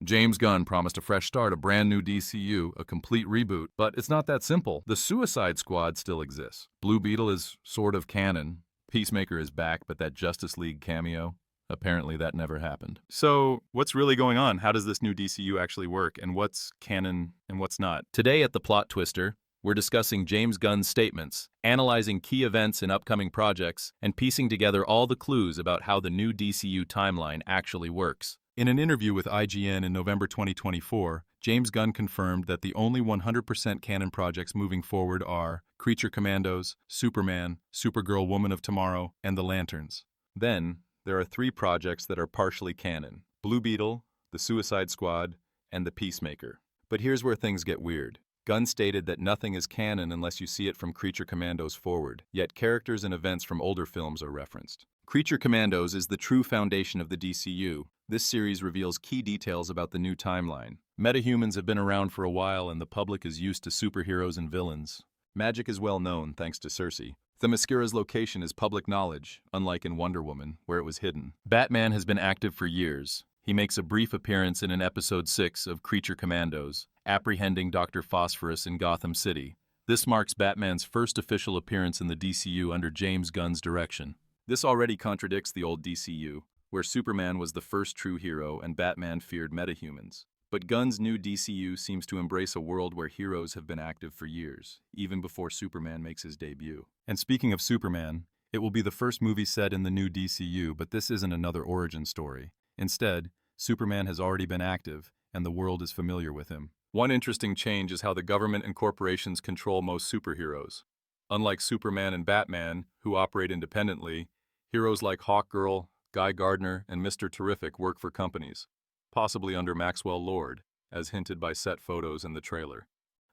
James Gunn promised a fresh start, a brand new DCU, a complete reboot, but it's not that simple. The Suicide Squad still exists. Blue Beetle is sort of canon. Peacemaker is back, but that Justice League cameo, apparently that never happened. So, what's really going on? How does this new DCU actually work? And what's canon and what's not? Today at The Plot Twister, we're discussing James Gunn's statements, analyzing key events in upcoming projects, and piecing together all the clues about how the new DCU timeline actually works. In an interview with IGN in November 2024, James Gunn confirmed that the only 100% canon projects moving forward are Creature Commandos, Superman, Supergirl Woman of Tomorrow, and The Lanterns. Then, there are 3 projects that are partially canon: Blue Beetle, The Suicide Squad, and The Peacemaker. But here's where things get weird. Gunn stated that nothing is canon unless you see it from Creature Commandos forward, yet characters and events from older films are referenced. Creature Commandos is the true foundation of the DCU. This series reveals key details about the new timeline. Metahumans have been around for a while and the public is used to superheroes and villains. Magic is well known thanks to Cersei. Themyscira's location is public knowledge, unlike in Wonder Woman, where it was hidden. Batman has been active for years. He makes a brief appearance in an episode 6 of Creature Commandos, apprehending Dr. Phosphorus in Gotham City. This marks Batman's first official appearance in the DCU under James Gunn's direction. This already contradicts the old DCU, where Superman was the first true hero and Batman feared metahumans. But Gunn's new DCU seems to embrace a world where heroes have been active for years, even before Superman makes his debut. And speaking of Superman, it will be the first movie set in the new DCU, but this isn't another origin story. Instead, Superman has already been active, and the world is familiar with him. One interesting change is how the government and corporations control most superheroes. Unlike Superman and Batman, who operate independently, heroes like Hawkgirl, Guy Gardner, and Mr. Terrific work for companies, possibly under Maxwell Lord, as hinted by set photos in the trailer.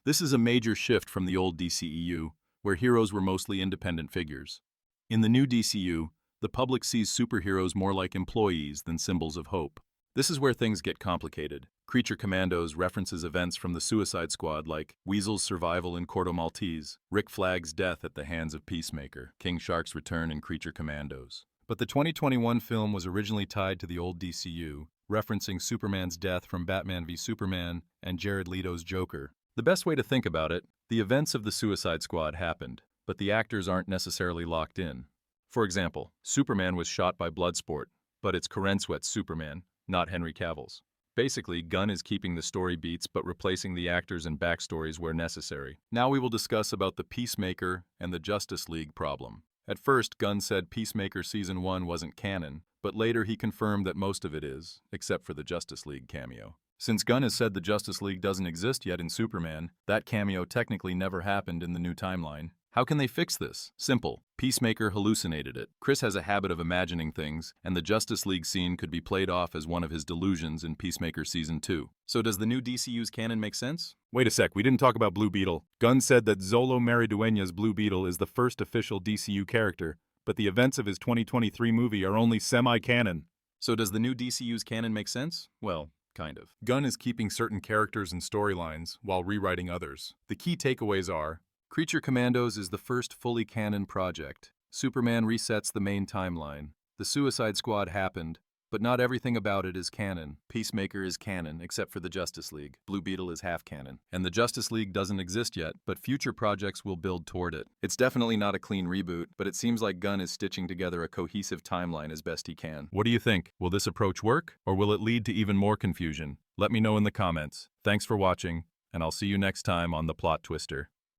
This is a major shift from the old DCEU, where heroes were mostly independent figures. In the new DCU, the public sees superheroes more like employees than symbols of hope. This is where things get complicated. Creature Commandos references events from the Suicide Squad like Weasel's survival in Corto Maltese, Rick Flag's death at the hands of Peacemaker, King Shark's return in Creature Commandos. But the 2021 film was originally tied to the old DCU, referencing Superman's death from Batman v Superman and Jared Leto's Joker. The best way to think about it, the events of the Suicide Squad happened, but the actors aren't necessarily locked in. For example, Superman was shot by Bloodsport, but it's Karen Sweat's Superman, not Henry Cavill's. Basically, Gunn is keeping the story beats but replacing the actors and backstories where necessary. Now we will discuss about the Peacemaker and the Justice League problem. At first, Gunn said Peacemaker Season 1 wasn't canon, but later he confirmed that most of it is, except for the Justice League cameo. Since Gunn has said the Justice League doesn't exist yet in Superman, that cameo technically never happened in the new timeline. How can they fix this? Simple. Peacemaker hallucinated it. Chris has a habit of imagining things, and the Justice League scene could be played off as one of his delusions in Peacemaker Season 2. So does the new DCU's canon make sense? Wait a sec, we didn't talk about Blue Beetle. Gunn said that Xolo Maridueña's Blue Beetle is the first official DCU character, but the events of his 2023 movie are only semi-canon. So does the new DCU's canon make sense? Well, kind of. Gunn is keeping certain characters and storylines while rewriting others. The key takeaways are: Creature Commandos is the first fully canon project. Superman resets the main timeline. The Suicide Squad happened, but not everything about it is canon. Peacemaker is canon, except for the Justice League. Blue Beetle is half canon. And the Justice League doesn't exist yet, but future projects will build toward it. It's definitely not a clean reboot, but it seems like Gunn is stitching together a cohesive timeline as best he can. What do you think? Will this approach work, or will it lead to even more confusion? Let me know in the comments. Thanks for watching, and I'll see you next time on The Plot Twister.